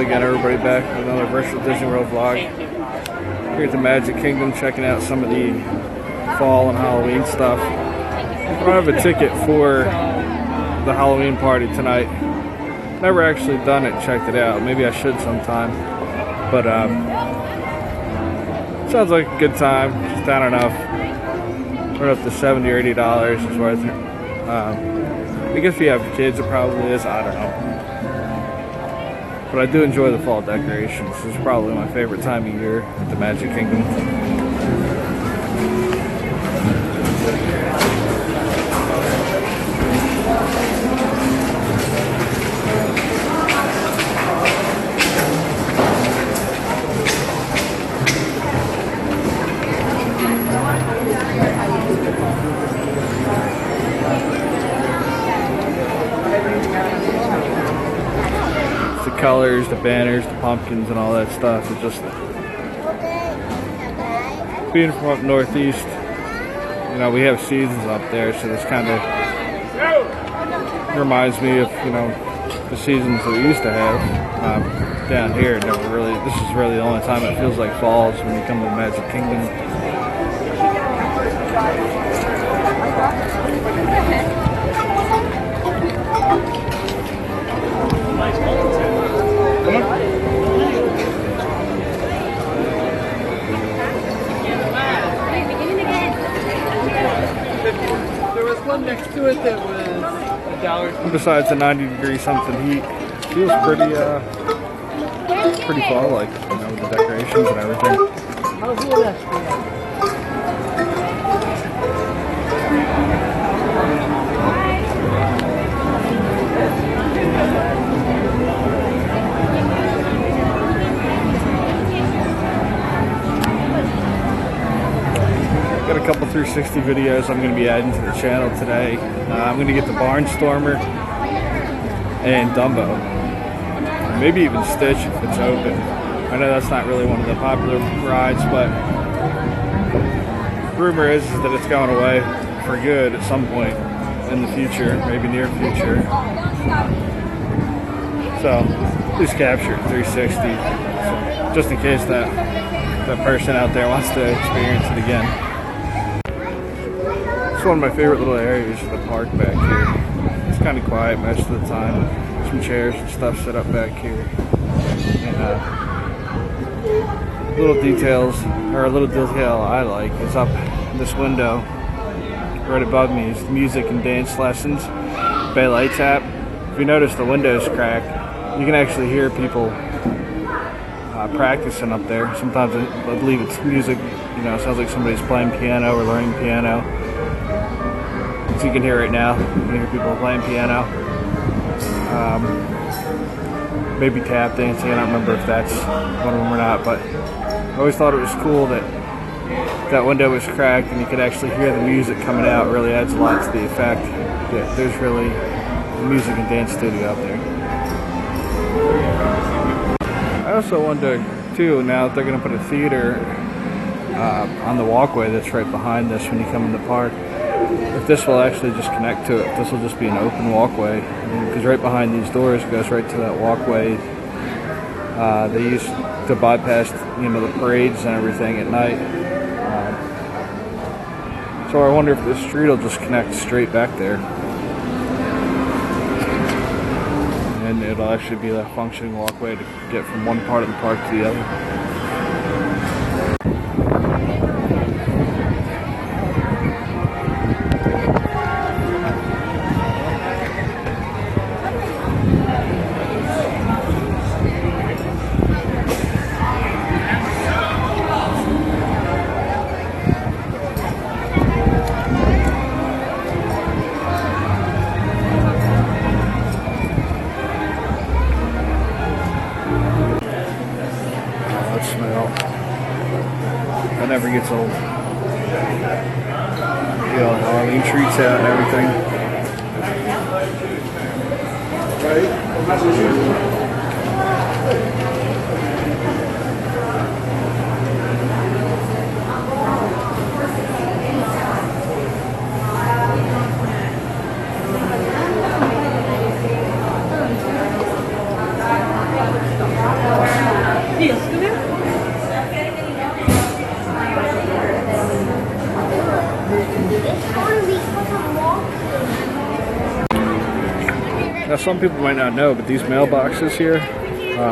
again, everybody, back with another Virtual Disney World vlog. Here at the Magic Kingdom, checking out some of the fall and Halloween stuff. I don't have a ticket for the Halloween party tonight. Never actually done it, checked it out. Maybe I should sometime. But sounds like a good time. Just down enough. We're up to $70 or $80 is worth it. I guess if you have kids, it probably is. I don't know. But I do enjoy the fall decorations. It's probably my favorite time of year at the Magic Kingdom. The colors, the banners, the pumpkins, and all that stuff. It's just being from up northeast. You know, we have seasons up there, so this kind of reminds me of, you know, the seasons that we used to have down here. Never really. This is really the only time it feels like fall is when you come to the Magic Kingdom. There was one next to it that was $1. Besides the 90-degree something heat, feels pretty fall-like, you know, with the decorations and everything. How's the left? Got a couple 360 videos I'm going to be adding to the channel today. I'm going to get the Barnstormer and Dumbo. Maybe even Stitch if it's open. I know that's not really one of the popular rides, but rumor is that it's going away for good at some point in the future, maybe near future. So at least capture it 360, so just in case that person out there wants to experience it again. It's one of my favorite little areas of the park back here. It's kind of quiet most of the time. Some chairs and stuff set up back here. And little details, or a little detail I like, is up this window right above me is music and dance lessons. Bay Lights app. If you notice the window's cracked, you can actually hear people practicing up there. Sometimes I believe it's music, you know, it sounds like somebody's playing piano or learning piano. As you can hear right now, you can hear people playing piano. Maybe tap dancing, I don't remember if that's one of them or not, but I always thought it was cool that that window was cracked and you could actually hear the music coming out. It really adds a lot to the effect. Yeah, there's really a music and dance studio out there. I also wonder too, now that they're going to put a theater on the walkway that's right behind this when you come in the park, if this will actually just connect to it. This will just be an open walkway, because right behind these doors goes right to that walkway. They used to bypass, you know, the parades and everything at night. So I wonder if this street will just connect straight back there, and it'll actually be a functioning walkway to get from one part of the park to the other. Smell. That never gets old. Get all the Halloween treats out and everything. Now, some people might not know, but these mailboxes here,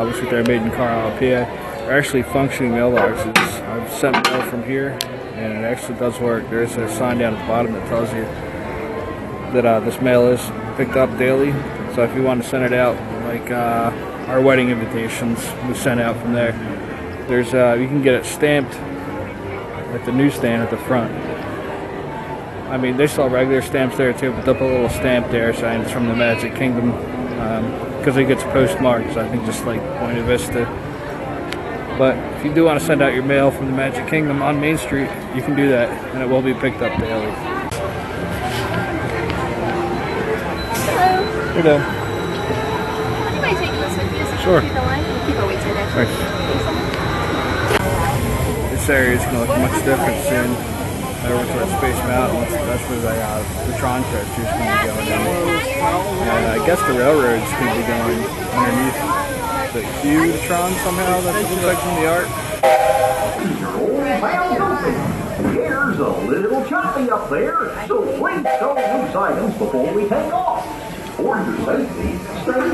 looks like they're made in Carlisle, PA, are actually functioning mailboxes. I've sent mail from here, and it actually does work. There's a sign down at the bottom that tells you that this mail is picked up daily. So if you want to send it out, like our wedding invitations, we send out from there. There's you can get it stamped at the newsstand at the front. I mean, they sell regular stamps there too, but they'll put a little stamp there saying it's from the Magic Kingdom, because it gets postmarked, so I think just like Buena Vista. But if you do want to send out your mail from the Magic Kingdom on Main Street, you can do that, and it will be picked up daily. Hello. Hey there. Do you mind taking this with you so Sure. keep the line? Keep a wait till next. Thanks. This area is going to look much different soon. Over towards Space Mountain, that's where the Tron coaster is going to be going down. And I guess the railroad is going to be going underneath the queue to Tron somehow. That looks like from the art. Here's a little choppy up there, so please don't lose items before we take off. For your safety, stay.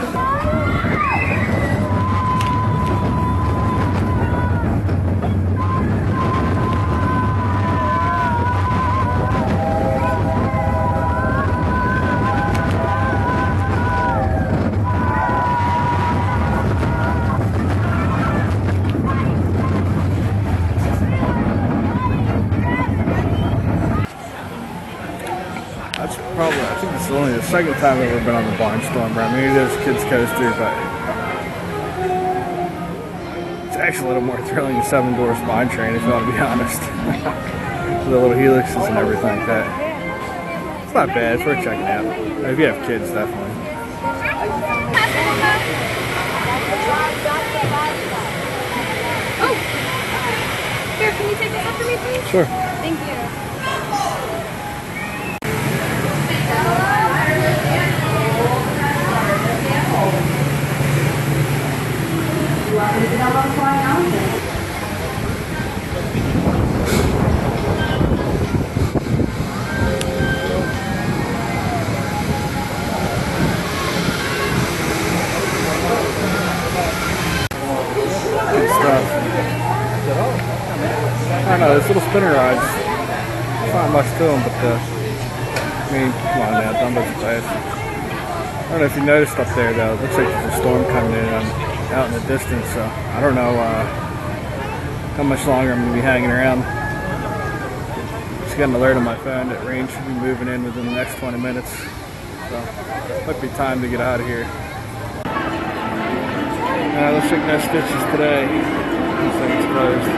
I think this is only the second time I've ever been on the Barnstormer. I mean, it is a kid's coaster, but it's actually a little more thrilling than Seven Dwarfs Mine Train, if you want to be honest. The little helixes and everything like that. It's not bad. It's worth checking out. If you have kids, definitely. Oh! Here, can you take this up for me, please? Sure. Thank you. Good stuff. I don't know, those little spinner rides, there's not much to them, but I mean, come on now, don't look fast. I don't know if you noticed up there though, it looks like there's a storm coming in out in the distance, so I don't know how much longer I'm going to be hanging around. Just got an alert on my phone that rain should be moving in within the next 20 minutes, so it might be time to get out of here. Looks like no stitches today. Looks like it's closed.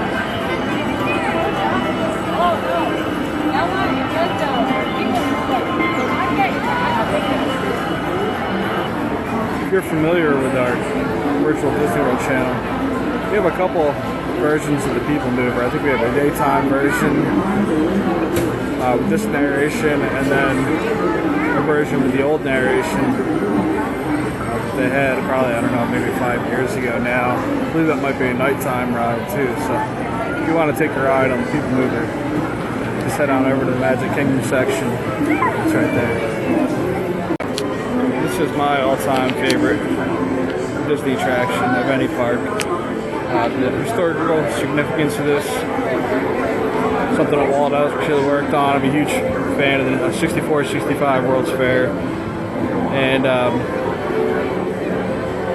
If you're familiar with our virtual Disney World channel, we have a couple versions of the People Mover. I think we have a daytime version with this narration, and then a version with the old narration. They had probably, I don't know, maybe 5 years ago now. I believe that might be a nighttime ride too. So if you want to take a ride on the People Mover, just head on over to the Magic Kingdom section. It's right there. This is my all-time favorite Disney attraction of any park. The historical significance of this, something that Walt actually worked on. I'm a huge fan of the 64-65 World's Fair. And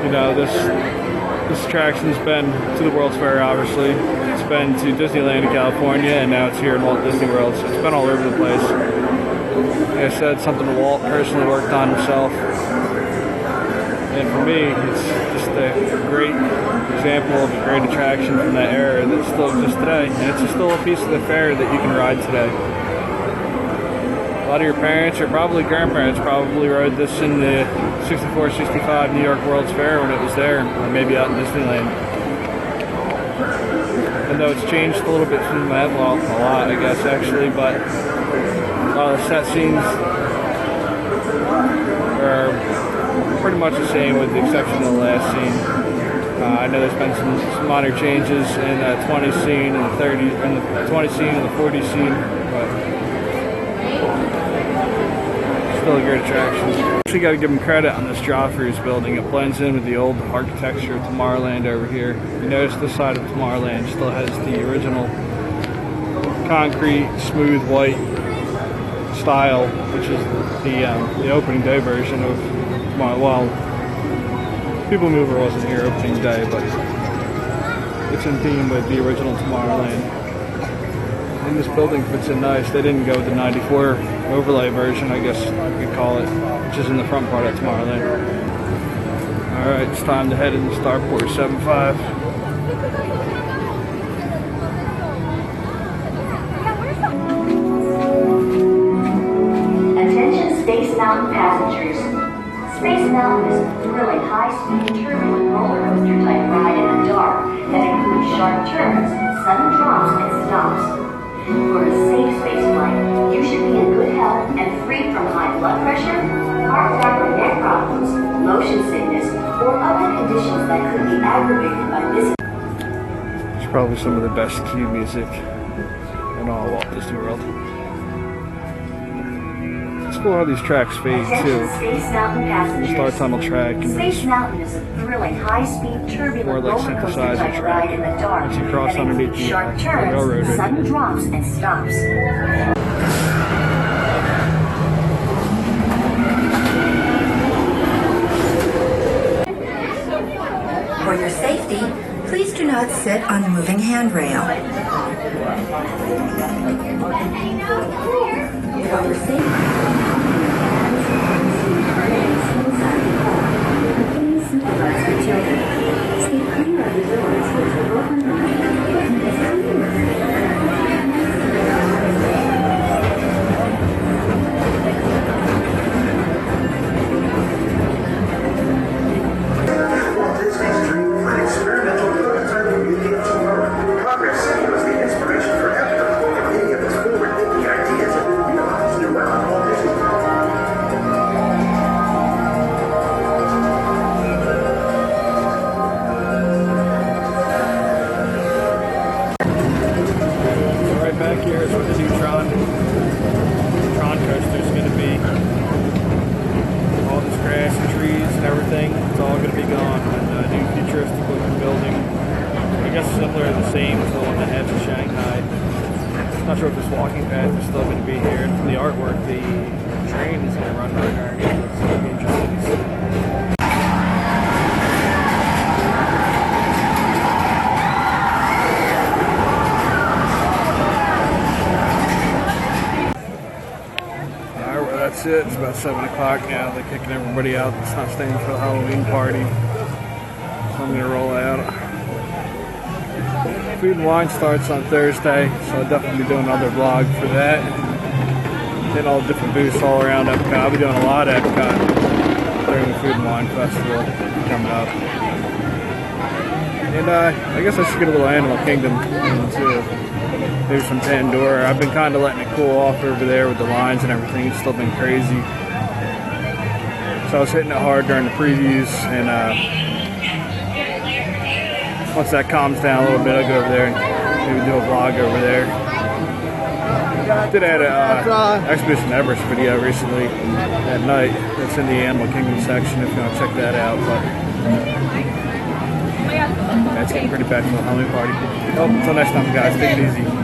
you know, this attraction's been to the World's Fair, obviously. It's been to Disneyland in California, and now it's here in Walt Disney World, so it's been all over the place. Like I said, something that Walt personally worked on himself. And for me, it's just a great example of a great attraction from that era that still exists today. And it's still a piece of the fair that you can ride today. A lot of your parents, or probably grandparents, probably rode this in the 64-65 New York World's Fair when it was there, or maybe out in Disneyland. And though it's changed a little bit from that, well, a lot, I guess, actually, but a lot of the set scenes are pretty much the same with the exception of the last scene. I know there's been some minor changes in the 20 scene and the 30, and the 20 scene and the 40 scene, but still a great attraction. Actually got to give them credit on this Joffrey's building. It blends in with the old architecture of Tomorrowland over here. You notice this side of Tomorrowland still has the original concrete, smooth, white style, which is the opening day version of Tomorrowland. Well, People Mover wasn't here opening day, but it's in theme with the original Tomorrowland. And this building fits in nice. They didn't go with the 94 overlay version, I guess you could call it, which is in the front part of Tomorrowland. Alright, it's time to head into Starport 75. Attention Space Mountain passengers. Space Mountain is a thrilling high-speed turbulent roller coaster type ride in the dark that includes sharp turns, sudden drops, and stops. For a safe space flight, you should be in good health and free from high blood pressure, heart attack or neck problems, motion sickness, or other conditions that could be aggravated by this. It's probably some of the best cue music in all Walt Disney World. It's cool how these tracks fade too. Space Mountain passengers. Star Tunnel track and Space Mountain is a thrilling high-speed turbulent more like roller coaster synthesizer type track. ride in the dark Once you cross that underneath includes the sharp turns, railroad. sudden drops, and stops. For your safety, please do not sit on the moving handrail. For your safety. Please supervise the children. Stay clear of the doors which will open Walt Disney's dream for an experimental prototype of Museum Tomorrow. Progress City was the inspiration for Epcot, and many of its forward-thinking ideas have been realized throughout Walt Disney World. Right back here is where the new Tron coaster is going to be. All this grass and trees and everything, it's all going to be gone when the new futuristic looking building, I guess similar to the same as the one that has in Shanghai. Not sure if this walking path is still going to be here. And from the artwork, the train is going to run right underneath it. It's going to be interesting to see. That's it. It's about 7 o'clock now. They're kicking everybody out. It's not staying for the Halloween party. So I'm going to roll out. Food and wine starts on Thursday, so I'll definitely be doing another vlog for that. Hitting all the different booths all around Epcot. I'll be doing a lot of Epcot during the Food and Wine Festival coming up. And I guess I should get a little Animal Kingdom too. Maybe some Pandora. I've been kind of letting it cool off over there with the lines and everything. It's still been crazy. So I was hitting it hard during the previews, and once that calms down a little bit, I'll go over there and maybe do a vlog over there. I did add a Expedition Everest video recently at night. It's in the Animal Kingdom section if you want to check that out. But yeah, it's getting pretty bad for the Halloween party. Well, until next time, guys, take it easy.